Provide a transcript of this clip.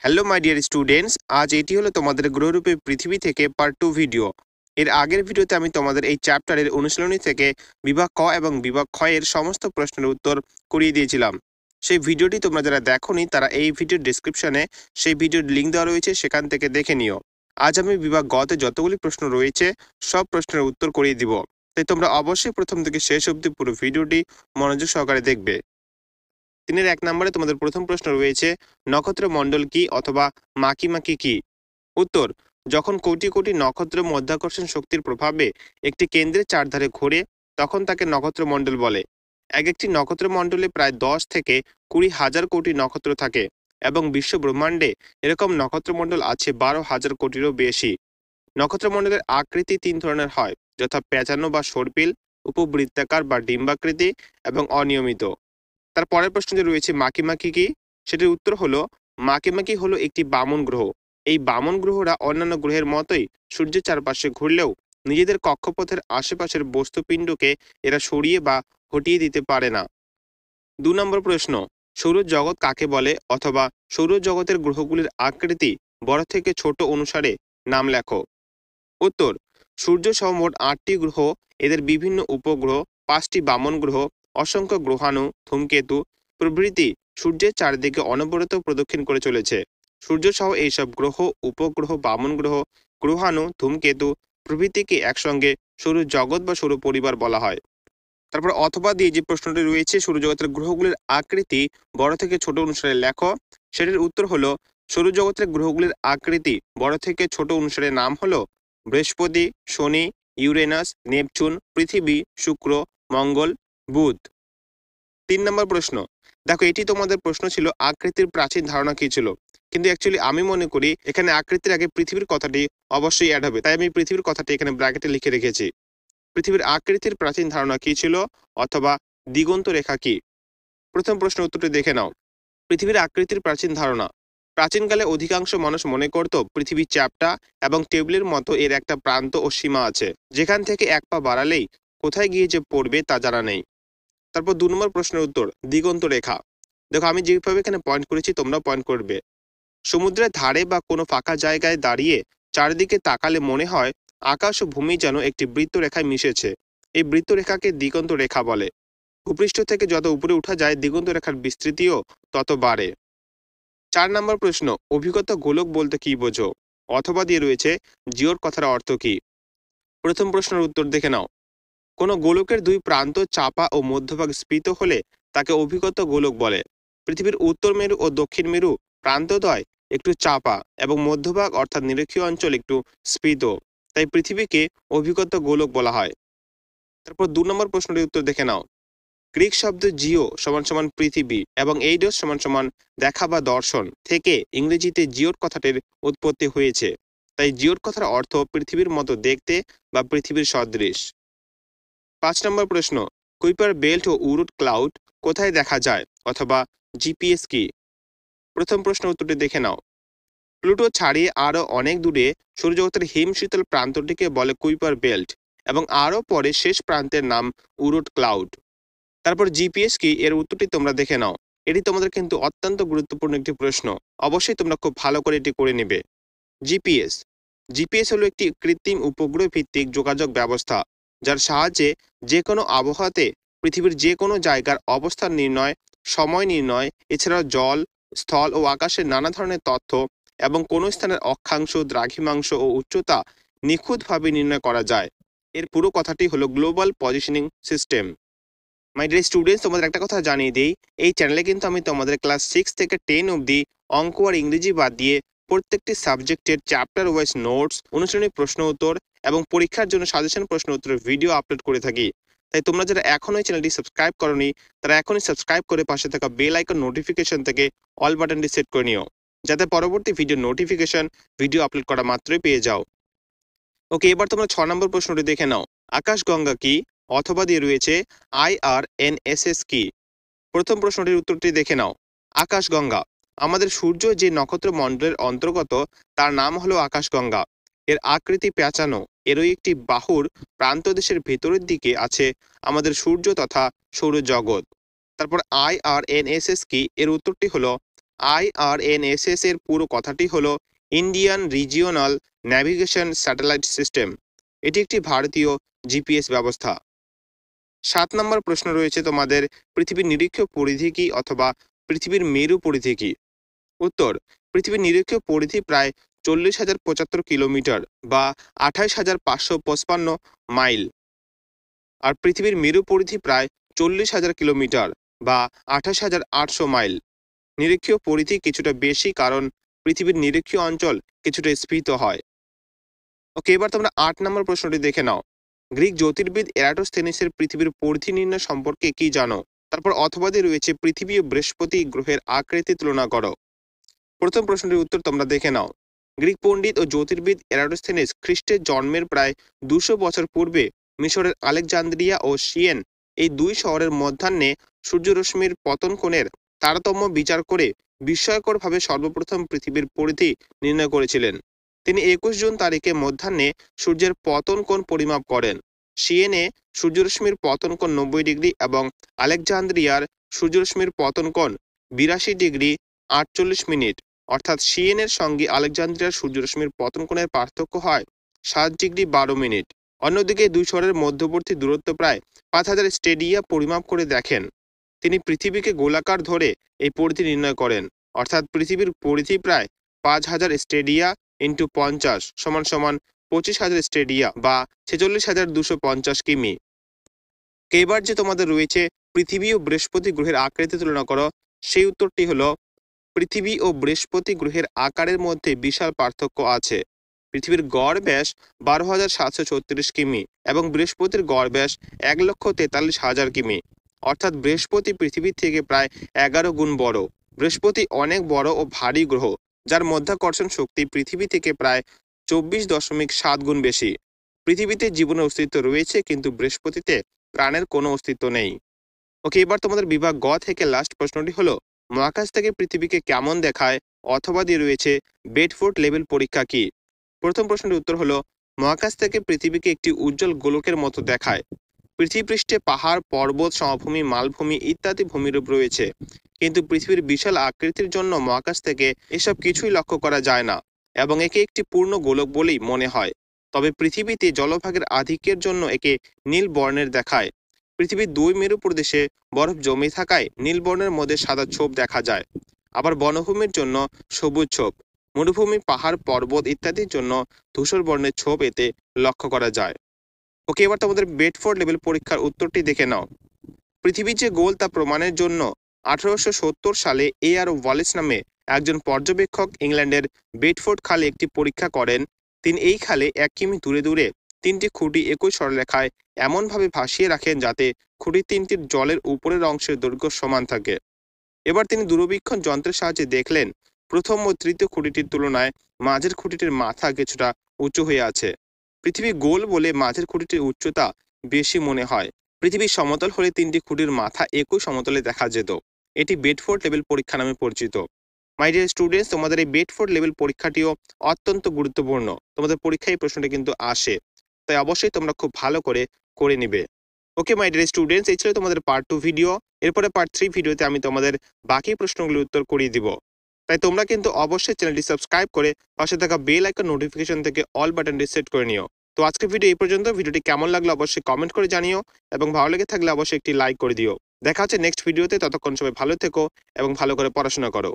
Hello my dear students, আজ এটি হলো তোমাদের গ্রহরূপে পৃথিবী থেকে পার্ট 2 ভিডিও। এর আগের ভিডিওতে আমি তোমাদের এই চ্যাপ্টারের অনুশীলনী থেকে বিভাগ ক এবং বিভাগ খ এর সমস্ত প্রশ্নের উত্তর করিয়ে দিয়েছিলাম। সেই ভিডিওটি তোমরা যারা দেখোনি তারা এই ভিডিওর ডেসক্রিপশনে সেই ভিডিওর লিঙ্ক দেওয়া রয়েছে, সেখান থেকে দেখে নিও। আজ আমি বিভাগ গতে যতগুলি প্রশ্ন রয়েছে সব প্রশ্নের উত্তর করিয়ে দিব, তাই তোমরা অবশ্যই প্রথম থেকে শেষ অবধি পুরো ভিডিওটি মনোযোগ সহকারে দেখবে। 3-এর 1 নম্বরে তোমাদের প্রথম প্রশ্ন রয়েছে, নক্ষত্রমণ্ডল কি অথবা মাকি মাকি কি? উত্তর, যখন কোটি কোটি নক্ষত্র মধ্যাকর্ষণ শক্তির প্রভাবে একটি কেন্দ্রের চারধারে ঘোরে তখন তাকে নক্ষত্রমণ্ডল বলে। এক একটি নক্ষত্রমণ্ডলে প্রায় 10 থেকে 20,000 কোটি নক্ষত্র থাকে এবং বিশ্ব ব্রহ্মাণ্ডে এরকম নক্ষত্রমণ্ডল আছে 12,000 কোটিরও বেশি। নক্ষত্রমণ্ডলের আকৃতি 3 ধরনের হয়, যথা পেঁচানো বা সর্পিল, উপবৃত্তাকার বা ডিম্বাকৃতি এবং অনিয়মিত। তার পরের প্রশ্ন যে রয়েছে মাকি মাকি কি, সেটির উত্তর হলো মাকি মাকি হলো একটি বামন গ্রহ। এই বামন গ্রহরা অন্যান্য গ্রহের মতোই সূর্যের চারপাশে ঘুরলেও নিজেদের কক্ষপথের আশেপাশের বস্তুপিণ্ডকে এরা সরিয়ে বা হটিয়ে দিতে পারে না। 2 নম্বর প্রশ্ন, সৌরজগৎ কাকে বলে অথবা সৌরজগতের গ্রহগুলির আকৃতি বড় থেকে ছোট অনুসারে নাম লেখো। উত্তর, সূর্য সহ মোট 8টি গ্রহ, এদের বিভিন্ন উপগ্রহ, 5টি বামন গ্রহ, অসংখ্য গ্রহাণু, ধূমকেতু প্রভৃতি সূর্যের চারদিকে অনবরত প্রদক্ষিণ করে চলেছে। সূর্য সহ এইসব গ্রহ, উপগ্রহ, বামন গ্রহ, গ্রহাণু, ধূমকেতু প্রভৃতিকে একসঙ্গে সৌরজগৎ বা সৌর পরিবার বলা হয়। তারপর অথবা দিয়ে যে প্রশ্নটি রয়েছে, সৌরজগতের গ্রহগুলির আকৃতি বড় থেকে ছোট অনুসারে লেখো, সেটির উত্তর হলো সৌরজগতের গ্রহগুলির আকৃতি বড় থেকে ছোট অনুসারে নাম হলো বৃহস্পতি, শনি, ইউরেনাস, নেপচুন, পৃথিবী, শুক্র, মঙ্গল, বুধ। 3 নম্বর প্রশ্ন, দেখো এটি তোমাদের প্রশ্ন ছিল আকৃতির প্রাচীন ধারণা কি ছিল, কিন্তু অ্যাকচুয়ালি আমি মনে করি এখানে আকৃতির আগে পৃথিবীর কথাটি অবশ্যই অ্যাড হবে, তাই আমি পৃথিবীর কথাটি এখানে ব্র্যাকেটে লিখে রেখেছি। পৃথিবীর আকৃতির প্রাচীন ধারণা কি ছিল অথবা দিগন্ত রেখা কি? প্রথম প্রশ্ন উত্তরটি দেখে নাও। পৃথিবীর আকৃতির প্রাচীন ধারণা, প্রাচীনকালে অধিকাংশ মানুষ মনে করত পৃথিবী চ্যাপ্টা এবং টেবিলের মতো এর একটা প্রান্ত ও সীমা আছে, যেখান থেকে এক পা বাড়ালেই কোথায় গিয়ে যে পড়বে তা জানা নেই। তারপর 2 নম্বর প্রশ্নের উত্তর, দিগন্ত রেখা। দেখো আমি যেভাবে এখানে পয়েন্ট করেছি তোমরা পয়েন্ট করবে। সমুদ্রের ধারে বা কোনো ফাঁকা জায়গায় দাঁড়িয়ে চারিদিকে তাকালে মনে হয় আকাশ ও ভূমি যেন একটি বৃত্তরেখায় মিশেছে। এই বৃত্তরেখাকে দিগন্ত রেখা বলে। ভূপৃষ্ঠ থেকে যত উপরে উঠা যায় দিগন্ত রেখার বিস্তৃতিও তত বাড়ে। 4 নম্বর প্রশ্ন, অভিজ্ঞতা গোলক বলতে কি বোঝো? অথবা দিয়ে রয়েছে জিওর কথার অর্থ কি? প্রথম প্রশ্নের উত্তর দেখে নাও। কোনো গোলকের 2 প্রান্ত চাপা ও মধ্যভাগ স্ফীত হলে তাকে অভিগত গোলক বলে। পৃথিবীর উত্তর মেরু ও দক্ষিণ মেরু প্রান্তদ্বয় একটু চাপা এবং মধ্যভাগ অর্থাৎ নিরক্ষীয় অঞ্চল একটু স্ফীত, তাই পৃথিবীকে অভিগত গোলক বলা হয়। তারপর 2 নম্বর প্রশ্নটির উত্তর দেখে নাও। গ্রিক শব্দ জিও সমান সমান পৃথিবী এবং এইডস সমান সমান দেখা বা দর্শন থেকে ইংরেজিতে জিওর কথাটির উৎপত্তি হয়েছে, তাই জিওর কথার অর্থ পৃথিবীর মতো দেখতে বা পৃথিবীর সদৃশ। 5 নম্বর প্রশ্ন, কুইপার বেল্ট ও উরুট ক্লাউড কোথায় দেখা যায় অথবা জিপিএস কি? প্রথম প্রশ্ন উত্তরটি দেখে নাও। প্লুটো ছাড়িয়ে আরও অনেক দূরে সৌরজগতের হিমশীতল প্রান্তটিকে বলে কুইপার বেল্ট এবং আরও পরে শেষ প্রান্তের নাম উরুট ক্লাউড। তারপর জিপিএস কি, এর উত্তরটি তোমরা দেখে নাও। এটি তোমাদের কিন্তু অত্যন্ত গুরুত্বপূর্ণ একটি প্রশ্ন, অবশ্যই তোমরা খুব ভালো করে এটি করে নেবে। জিপিএস জিপিএস হলো একটি কৃত্রিম উপগ্রহ ভিত্তিক যোগাযোগ ব্যবস্থা, যার সাহায্যে যে কোনো আবহাওয়াতে পৃথিবীর যে কোনো জায়গার অবস্থান নির্ণয়, সময় নির্ণয়, এছাড়াও জল, স্থল ও আকাশের নানা ধরনের তথ্য এবং কোনো স্থানের অক্ষাংশ, দ্রাঘিমাংশ ও উচ্চতা নিখুঁতভাবে নির্ণয় করা যায়। এর পুরো কথাটি হলো global positioning system. My dear students, তোমাদের একটা কথা জানিয়ে দিই, এই চ্যানেলে কিন্তু আমি তোমাদের ক্লাস 6 থেকে 10 অবধি অঙ্ক আর ইংরেজি বাদ দিয়ে প্রত্যেকটি সাবজেক্টের চ্যাপ্টার ওয়াইজ নোটস, অনুশীলনী প্রশ্ন উত্তর এবং পরীক্ষার জন্য সাজেশন প্রশ্ন উত্তরের ভিডিও আপলোড করে থাকি। তাই তোমরা যারা এখনো এই চ্যানেলটি সাবস্ক্রাইব করোনি তারা এখনই সাবস্ক্রাইব করে পাশে থাকা বেল আইকন নোটিফিকেশন থেকে অল বাটনটি সেট করে নিও, যাতে পরবর্তী ভিডিও নোটিফিকেশন ভিডিও আপলোড করা মাত্রই পেয়ে যাও। ওকে, এবার তোমরা 6 নম্বর প্রশ্নটি দেখে নাও। আকাশগঙ্গা কি? অথবা দিয়ে রয়েছে IRNSS কি? প্রথম প্রশ্নটির উত্তরটি দেখে নাও। আকাশগঙ্গা, আমাদের সূর্য যে নক্ষত্রমণ্ডলের অন্তর্গত তার নাম হলো আকাশগঙ্গা। এর আকৃতি পেঁচানো, এরই একটি বাহুর প্রান্তদেশের ভেতরের দিকে আছে আমাদের সূর্য তথা সৌরজগৎ। তারপর IRNSS কি, এর উত্তরটি হলো IRNSS এর পুরো কথাটি হলো Indian regional navigation satellite system. এটি একটি ভারতীয় জিপিএস ব্যবস্থা। 7 নম্বর প্রশ্ন রয়েছে তোমাদের, পৃথিবীর নিরীক্ষীয় পরিধি কি অথবা পৃথিবীর মেরু পরিধি কি? উত্তর, পৃথিবীর নিরীক্ষীয় পরিধি প্রায় 40,075 কিলোমিটার বা 28,555 মাইল। আর পৃথিবীর মেরু পরিধি প্রায় 40,000 কিলোমিটার বা 28,800 মাইল। নিরীক্ষীয় পরিধি কিছুটা বেশি কারণ পৃথিবীর নিরীক্ষীয় অঞ্চল কিছুটা স্ফীত হয়। ওকে, এবার তোমরা 8 নম্বর প্রশ্নটি দেখে নাও। গ্রিক জ্যোতির্বিদ এরাটোস্থেনিসের পৃথিবীর পরিধি নির্ণয় সম্পর্কে কি জানো? তারপর অথবাদে রয়েছে পৃথিবী ও বৃহস্পতি গ্রহের আকৃতি তুলনা করো। প্রথম প্রশ্নটির উত্তর তোমরা দেখে নাও। গ্রিক পণ্ডিত ও জ্যোতির্বিদ এরাটোস্থেনিস খ্রিস্টের জন্মের প্রায় 200 বছর পূর্বে মিশরের আলেকজান্দ্রিয়া ও সিয়েন এই দুই শহরের মধ্যাহ্নে সূর্যরশ্মির পতন কোণের তারতম্য বিচার করে বিস্ময়করভাবে সর্বপ্রথম পৃথিবীর পরিধি নির্ণয় করেছিলেন। তিনি 21 জুন তারিখে মধ্যাহ্নে সূর্যের পতন কোণ পরিমাপ করেন। সিয়েনে সূর্যরশ্মির পতন কোণ 90 ডিগ্রি এবং আলেকজান্দ্রিয়ার সূর্যরশ্মির পতন কোণ 82 ডিগ্রি 48 মিনিট। অর্থাৎ সিয়েনের সঙ্গে আলেকজান্দ্রিয়ার সূর্যরশ্মির পতন কোণের পার্থক্য হয় 7 ডিগ্রি 12 মিনিট। অন্যদিকে দুই শহরের মধ্যবর্তী দূরত্ব প্রায় 5000 স্টেডিয়া পরিমাপ করে দেখেন। তিনি পৃথিবীকে গোলাকার ধরে এই পরিধি নির্ণয় করেন। অর্থাৎ পৃথিবীর পরিধি প্রায় 5000 স্টেডিয়া ইন্টু 50 সমান সমান 25,000 স্টেডিয়া বা 46,250 কিমি। এবার যে তোমাদের রয়েছে পৃথিবী ও বৃহস্পতি গ্রহের আকৃতি তুলনা করো, সেই উত্তরটি হলো পৃথিবী ও বৃহস্পতি গ্রহের আকারের মধ্যে বিশাল পার্থক্য আছে। পৃথিবীর গড় ব্যাস 12,736 কিমি এবং বৃহস্পতির গড় ব্যাস 1,43,000 কিমি। অর্থাৎ বৃহস্পতি পৃথিবীর থেকে প্রায় 11 গুণ বড়। বৃহস্পতি অনেক বড় ও ভারী গ্রহ, যার মধ্যাকর্ষণ শক্তি পৃথিবী থেকে প্রায় 24.7 গুণ বেশি। পৃথিবীতে জীবনের অস্তিত্ব রয়েছে, কিন্তু বৃহস্পতিতে প্রাণের কোনো অস্তিত্ব নেই। ওকে, এবার তোমাদের বিভাগ গ থেকে লাস্ট প্রশ্নটি হলো, মহাকাশ থেকে পৃথিবীকে কেমন দেখায় অথবা দিয়ে রয়েছে বেডফোর্ড লেভেল পরীক্ষা কি? প্রথম প্রশ্নের উত্তর হলো, মহাকাশ থেকে পৃথিবীকে একটি উজ্জ্বল গোলকের মতো দেখায়। পৃথিবীপৃষ্ঠে পাহাড়, পর্বত, সমভূমি, মালভূমি ইত্যাদি ভূমিরূপ রয়েছে, কিন্তু পৃথিবীর বিশাল আকৃতির জন্য মহাকাশ থেকে এসব কিছুই লক্ষ্য করা যায় না এবং একে একটি পূর্ণ গোলক বলেই মনে হয়। তবে পৃথিবীতে জলভাগের আধিক্যের জন্য একে নীল বর্ণের দেখায়। পৃথিবীর দুই মেরু প্রদেশে বরফ জমে থাকায় নীল বর্ণের মধ্যে সাদা ছোপ দেখা যায়। আবার বনভূমির জন্য সবুজ ছোপ, মরুভূমি, পাহাড়, পর্বত ইত্যাদির জন্য ধূসর বর্ণের ছোপ এতে লক্ষ্য করা যায়। ওকে, এবার তোমাদের বেডফোর্ড লেভেল পরীক্ষার উত্তরটি দেখে নাও। পৃথিবী যে গোল তা প্রমাণের জন্য 1870 সালে A.R. ওয়ালেস নামে একজন পর্যবেক্ষক ইংল্যান্ডের বেডফোর্ড খালে একটি পরীক্ষা করেন। তিনি এই খালে 1 কিমি দূরে দূরে 3টি খুঁটি একই সরলরেখায় এমনভাবে ভাসিয়ে রাখেন যাতে খুঁটি 3টির জলের উপরের অংশের দৈর্ঘ্য সমান থাকে। এবার তিনি দূরবীক্ষণ যন্ত্রের সাহায্যে দেখলেন প্রথম ও তৃতীয় খুঁটিটির তুলনায় মাঝের খুঁটিটির মাথা কিছুটা উঁচু হয়ে আছে। পৃথিবী গোল বলে মাঝের খুঁটিটির উচ্চতা বেশি মনে হয়। পৃথিবী সমতল হলে 3টি খুঁটির মাথা একই সমতলে দেখা যেত। এটি বেডফোর্ড লেভেল পরীক্ষা নামে পরিচিত। মাই ডিয়ার স্টুডেন্টস, তোমাদের এই বেডফোর্ড লেভেল পরীক্ষাটিও অত্যন্ত গুরুত্বপূর্ণ। তোমাদের পরীক্ষায় এই প্রশ্নটি কিন্তু আসে, তাই অবশ্যই তোমরা খুব ভালো করে নিবে। ওকে মাই ডিয়ার স্টুডেন্টস, এই ছিল তোমাদের পার্ট 2 ভিডিও। এরপরে পার্ট 3 ভিডিওতে আমি তোমাদের বাকি প্রশ্নগুলোর উত্তর করিয়ে দিব। তাই তোমরা কিন্তু অবশ্যই চ্যানেলটি সাবস্ক্রাইব করে পাশে থাকা বেল আইকন নোটিফিকেশন থেকে অল বাটনটি সেট করে নিও। তো আজকের ভিডিও এই পর্যন্ত। ভিডিওটি কেমন লাগলো অবশ্যই কমেন্ট করে জানিও এবং ভালো লেগে থাকলে অবশ্যই একটি লাইক করে দিও। দেখা হচ্ছে নেক্সট ভিডিওতে। ততক্ষণ সবাই ভালো থেকো এবং ভালো করে পড়াশোনা করো।